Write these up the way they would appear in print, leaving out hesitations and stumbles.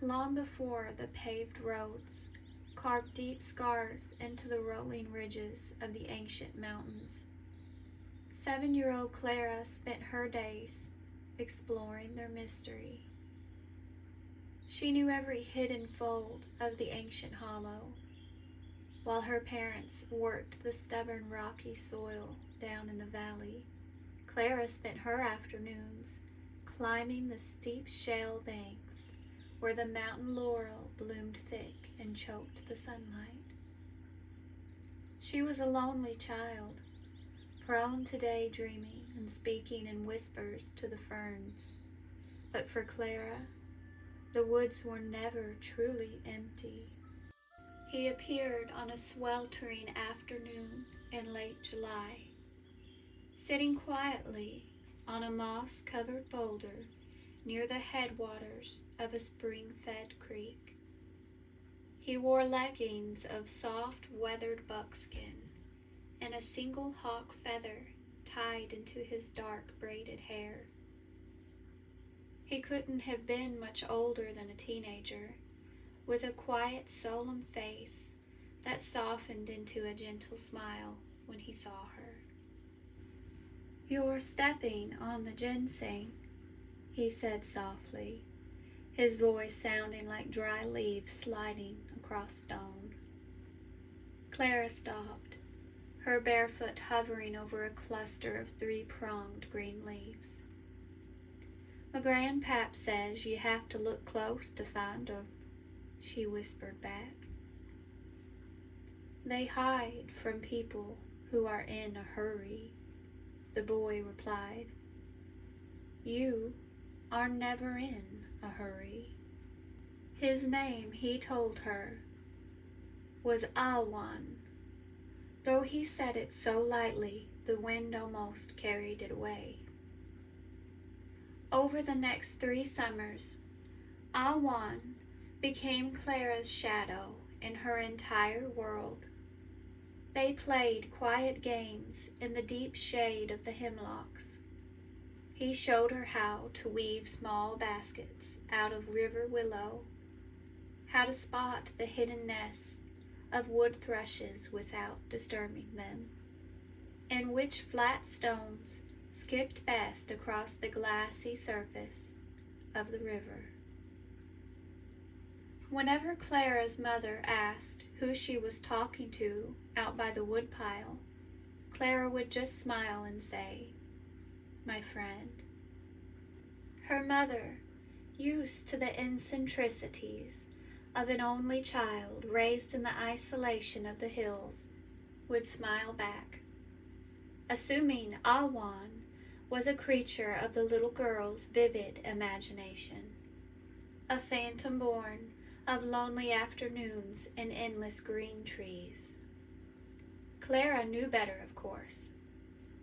long before the paved roads carved deep scars into the rolling ridges of the ancient mountains. 7-year-old Clara spent her days exploring their mystery. She knew every hidden fold of the ancient hollow, while her parents worked the stubborn rocky soil down in the valley. Clara spent her afternoons climbing the steep shale banks where the mountain laurel bloomed thick and choked the sunlight. She was a lonely child, prone to daydreaming and speaking in whispers to the ferns. But for Clara, the woods were never truly empty. He appeared on a sweltering afternoon in late July, sitting quietly on a moss-covered boulder near the headwaters of a spring-fed creek. He wore leggings of soft, weathered buckskin and a single hawk feather tied into his dark braided hair. He couldn't have been much older than a teenager, with a quiet, solemn face that softened into a gentle smile when he saw her. "You're stepping on the ginseng," he said softly, his voice sounding like dry leaves sliding across stone. Clara stopped, her bare foot hovering over a cluster of 3-pronged green leaves. "My grandpap says you have to look close to find 'em," she whispered back. "They hide from people who are in a hurry," the boy replied. "You are never in a hurry." His name, he told her, was Awan. Though he said it so lightly, the wind almost carried it away. Over the next 3 summers, Awan became Clara's shadow in her entire world. They played quiet games in the deep shade of the hemlocks. He showed her how to weave small baskets out of river willow, how to spot the hidden nests of wood thrushes without disturbing them, and which flat stones skipped best across the glassy surface of the river. Whenever Clara's mother asked who she was talking to out by the woodpile, Clara would just smile and say, "My friend." Her mother, used to the eccentricities of an only child raised in the isolation of the hills, would smile back, assuming Awan was a creature of the little girl's vivid imagination, a phantom born of lonely afternoons and endless green trees. Clara knew better, of course.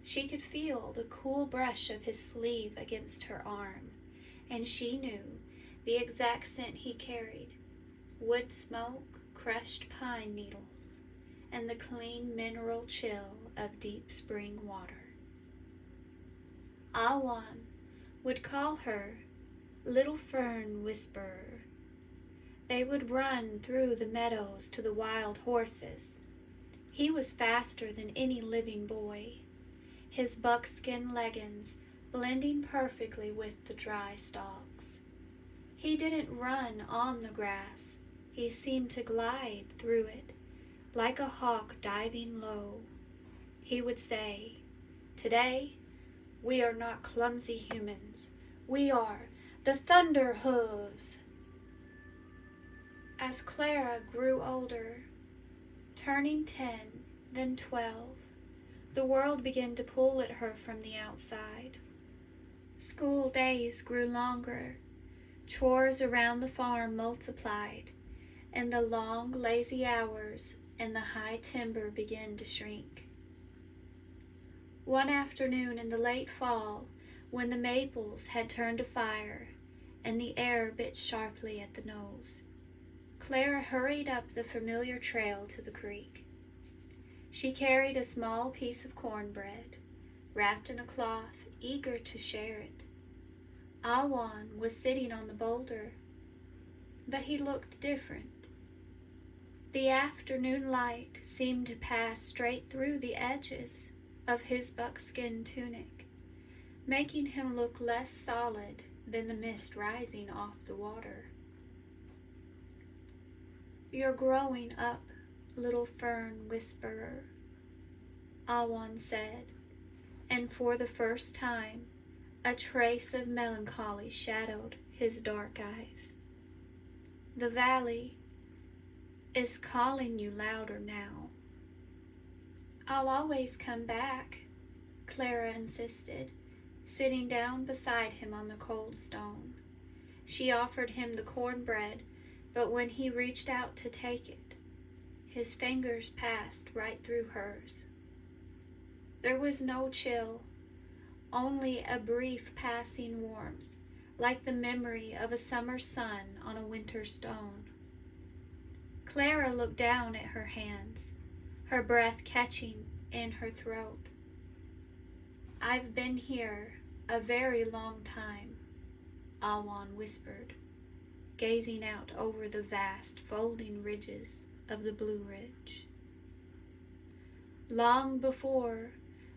She could feel the cool brush of his sleeve against her arm, and she knew the exact scent he carried: wood smoke, crushed pine needles, and the clean mineral chill of deep spring water. Awan would call her Little Fern Whisperer. They would run through the meadows to the wild horses. He was faster than any living boy, his buckskin leggings blending perfectly with the dry stalks. He didn't run on the grass. He seemed to glide through it, like a hawk diving low. He would say, "Today, we are not clumsy humans. We are the Thunder Hooves." As Clara grew older, turning 10, then 12, the world began to pull at her from the outside. School days grew longer, chores around the farm multiplied, and the long, lazy hours in the high timber began to shrink. One afternoon in the late fall, when the maples had turned to fire and the air bit sharply at the nose, Clara hurried up the familiar trail to the creek. She carried a small piece of cornbread, wrapped in a cloth, eager to share it. Awan was sitting on the boulder. but he looked different. The afternoon light seemed to pass straight through the edges of his buckskin tunic, making him look less solid than the mist rising off the water. "You're growing up, little fern whisperer," Awan said, and for the first time a trace of melancholy shadowed his dark eyes. "The valley is calling you louder now." "I'll always come back," Clara insisted, sitting down beside him on the cold stone. She offered him the cornbread, but when he reached out to take it, his fingers passed right through hers. There was no chill, only a brief passing warmth, like the memory of a summer sun on a winter stone. Clara looked down at her hands, her breath catching in her throat. "I've been here a very long time," Awan whispered, gazing out over the vast folding ridges of the Blue Ridge. "Long before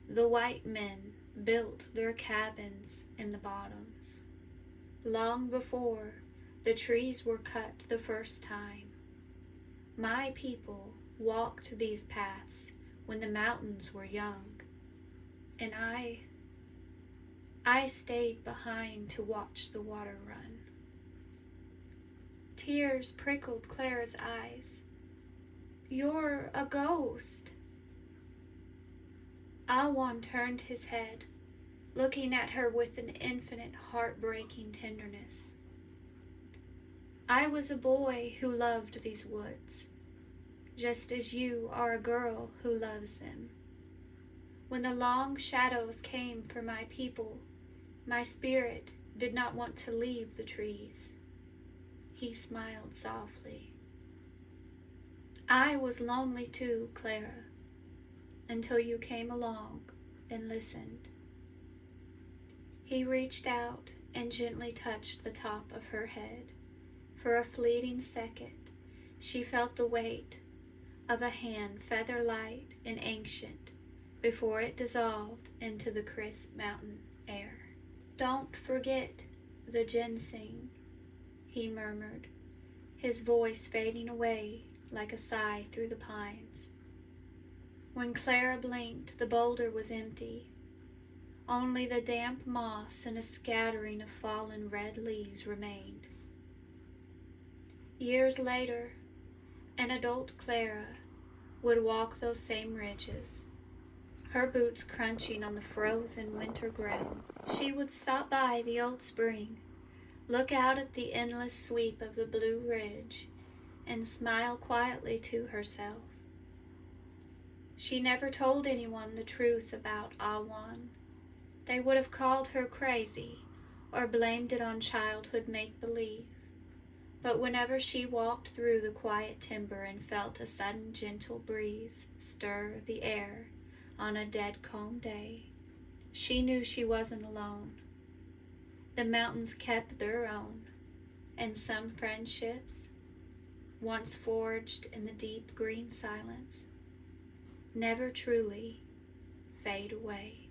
the white men built their cabins in the bottoms. Long before the trees were cut the first time. My people walked these paths when the mountains were young, and I stayed behind to watch the water run." Tears prickled Clara's eyes. "You're a ghost." Awan turned his head, looking at her with an infinite heartbreaking tenderness. "I was a boy who loved these woods, just as you are a girl who loves them. When the long shadows came for my people, my spirit did not want to leave the trees." He smiled softly. "I was lonely too, Clara, until you came along and listened." He reached out and gently touched the top of her head. For a fleeting second, she felt the weight of a hand feather-light and ancient before it dissolved into the crisp mountain air. "Don't forget the ginseng," he murmured, his voice fading away like a sigh through the pines. When Clara blinked, the boulder was empty. Only the damp moss and a scattering of fallen red leaves remained. Years later, an adult Clara would walk those same ridges, her boots crunching on the frozen winter ground. She would stop by the old spring, look out at the endless sweep of the Blue Ridge, and smile quietly to herself. She never told anyone the truth about Awan. They would have called her crazy or blamed it on childhood make-believe. But whenever she walked through the quiet timber and felt a sudden gentle breeze stir the air on a dead calm day, she knew she wasn't alone. The mountains kept their own, and some friendships, once forged in the deep green silence, never truly fade away.